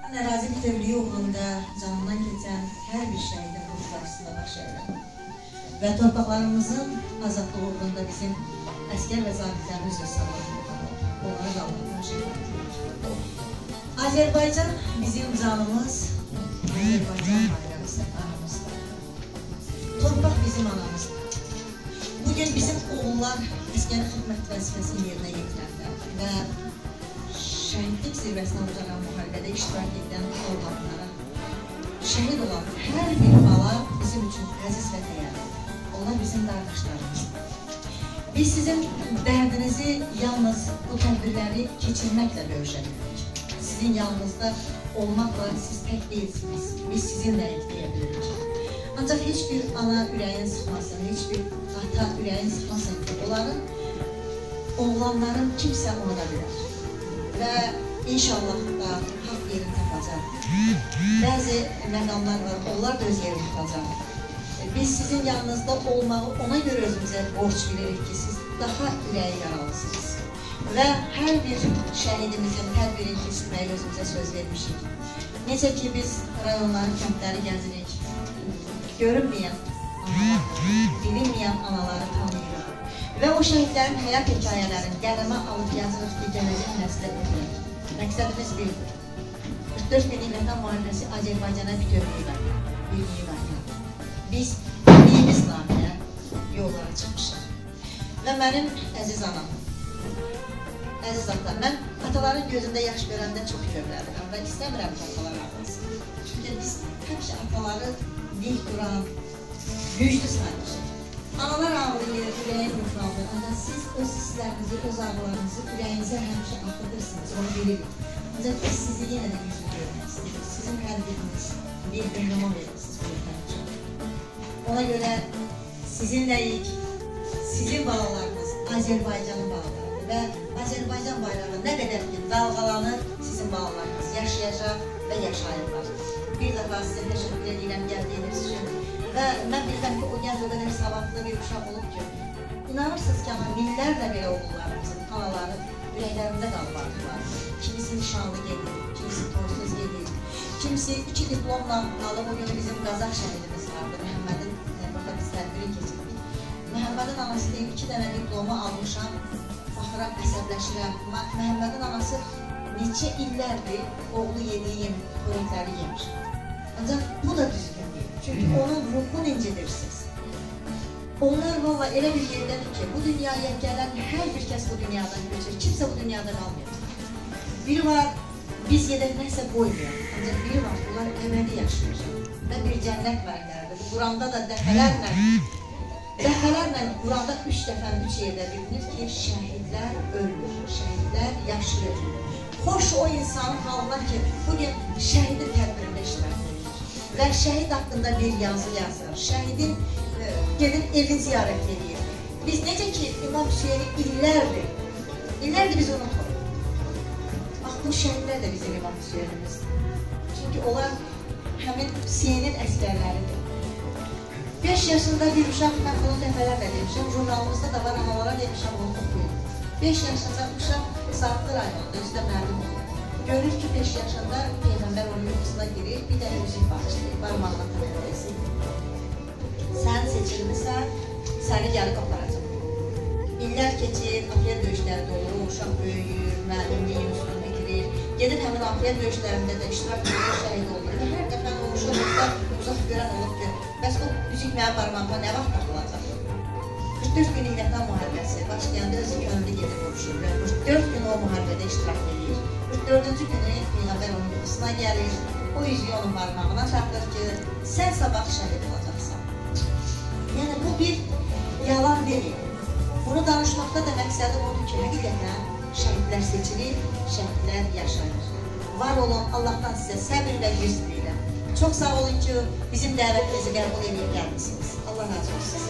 Mən ərazi bütövlüyü uğrunda canından keçən hər bir şəhidin ruh qarşısında baş əyirəm. Və torpaqlarımızın azadlığı uğrunda bizim əskər və zabitlərimiz də sağlamdır. Onlara da Allah'tan şəhid. Azərbaycan bizim canımız, Azərbaycan bayrağımız, anamızdır. Torpaq bizim anamızdır. Bugün bizim oğullar əskəri xidmət vəzifəsini yerinə yetirərlər və şəhidlik zirvəsinə uzanan müharibədə iştirak edən oğlanlara, şəhid olan hər bir bala bizim üçün əziz və dəyərlidir. Onlar bizim qardaşlarımızdır. Biz sizin dərdinizi yalnız bu tədbirləri keçirməklə bölüşəbilirik. Sizin yanınızda olmaqla siz tək deyilsiniz. Biz sizinlə etkiləyə bilirik. Ancaq heç bir ana ürəyin sıxmasın, heç bir ata ürəyin sıxmasın ki, onların, oğlanların kimsə ona da bilər. Və inşallah da haqq yerini tapacaq. Bəzi məqamlar var, onlar da öz yerini tapacaq. Biz sizin yanınızda olmağı ona görə özümüzə borc bilirik ki, siz daha ürəyi yaralısınız. Və hər bir şəhidimizin tədbirini keçirməyi özümüzə söz vermişik. Necə ki biz rayonları, kəndləri gəzirik, görünməyən anaları, bilinməyən anaları tanıyırıq. Və o şəhidlərin həyat hekayələrini qələmə alıb yazırıq ki, gələcək nəslə ötürək. Məqsədimiz birdir. 44 min illədən müharibəsi Azərbaycana bütövlüyü var. Biz bildiyimiz naminə yollara çıxmışıq. Və mənim əziz anam, əziz atam, mən ataların gözündə yaş görəndə çox kövrəlirəm və istəmirəm ki, atalar ağlasın. Çünki biz həmişə ataları dik duran, güclü saymışıq. Analar ağlayır, ürəyin yufrandır. Ancaq siz öz hisslərinizi, öz ağlarınızı ürəyinizə həmişə atladırsınız, onu bilirik. Ancaq biz sizi yenə də yüzü görmək istəyirik. Sizin hər biriniz bir ünlama verirsiniz bu ülkəmizə. Ona görə sizinləyik, sizin balalarınız Azərbaycanın balalarıdır və Azərbaycan bayrağı nə qədər ki dalğalanır, sizin balalarınız yaşayacaq və yaşayırlar. Bir dəfə sizə təşəkkür edirəm gəldiyiniz üçün. Və mən bilirəm ki, o gənc o qədər savadlı bir uşaq olub ki, inanırsınız ki, ama minlərlə belə oğullarımızın anaları ürəklərində qalbardılar. Kimisi nişanlı gedir, kimisi toysuz gedir, kimisi 2 diplomla alıb, o gün bizim Qazaq şəhidimiz vardı, Məhəmmədin, burada biz tədbiri keçirdik. Məhəmmədin anası deyib, 2 dənə diplomu almışam, baxıram, əsəbləşirəm. Məhəmmədin anası neçə illərdir oğlu yediyi xörəkləri yemiş. Ancaq bu da düzgün deyil. Çünki onun ruhunu incedirsiniz. Onlar valla elə bir yerdədir ki, bu dünyaya gələn hər bir kəs bu dünyadan göçür. Kimsə bu dünyada qalmıyor. Biri var, biz yedək nəsə qoymuyor. Ancaq biri var, bunlar əbədi yaşayır. Və bir cənnət mənlərdir. Quranda da dəfələrlə Quranda 3 dəfə 3 yerdə bilinir ki, şəhidlər ölmür, şəhidlər yaşayır. Xoş o insanın halına ki, bugün şəhidin tədbirində iştirak edir. Və şəhid haqqında bir yazı yazır. Şəhidin gedin evin ziyarət edir. Biz necə ki, İmam Hüseyni illərdir biz unutmuruq. Bax, bu şəhidlər də bizim İmam Hüseynimizdir. Çünki onlar həmin Hüseynin əskərləridir. 5 yaşında bir uşaq, mən bunu dəfələrlə demişəm, jurnalımızda da var, analara demişəm, onu oxuyun. 5 yaşında uşaq Saatlı rayonunda özdə müəllim olur. Görür ki, 5 yaşında Peyğəmbər onun yuxusuna girir, bir dənə üzük bağışlayır, barmağına tanıdıqsı. Sən seçilmişsən, səni gəlib aparacaq. İllər keçir, afiyyət döyüşlərində olur, o uşaq böyüyür, müəllimliyin üstünü bitirir. Gedir həmin afiyyət döyüşlərində də iştirak edir, şəhid olur. Hər dəfə o uşaq uzaq görən olub ki, bəs o üzük mənim barmağıma nə vaxt taxılacaq? 44 gün illətən müharibəsi başlayanda özü ömrü gedib oluşur və 44 gün o müharibədə iştirak edir. 44-cü günü Peyğəmbər onun yuxusuna gəlir, o üzüyü onun barmağına taxır ki, sən sabah şəhid olacaqsan. Yəni bu bir yalan deyil. Bunu danışmaqda da məqsədim odur ki, həqiqətən şəhidlər seçilir, şəhidlər yaşayır. Var olun, Allahdan sizə səbir və yüz diləyirəm. Çox sağ olun ki, bizim dəvətimizi qəbul edib gəlmişsiniz. Allah razı olsun.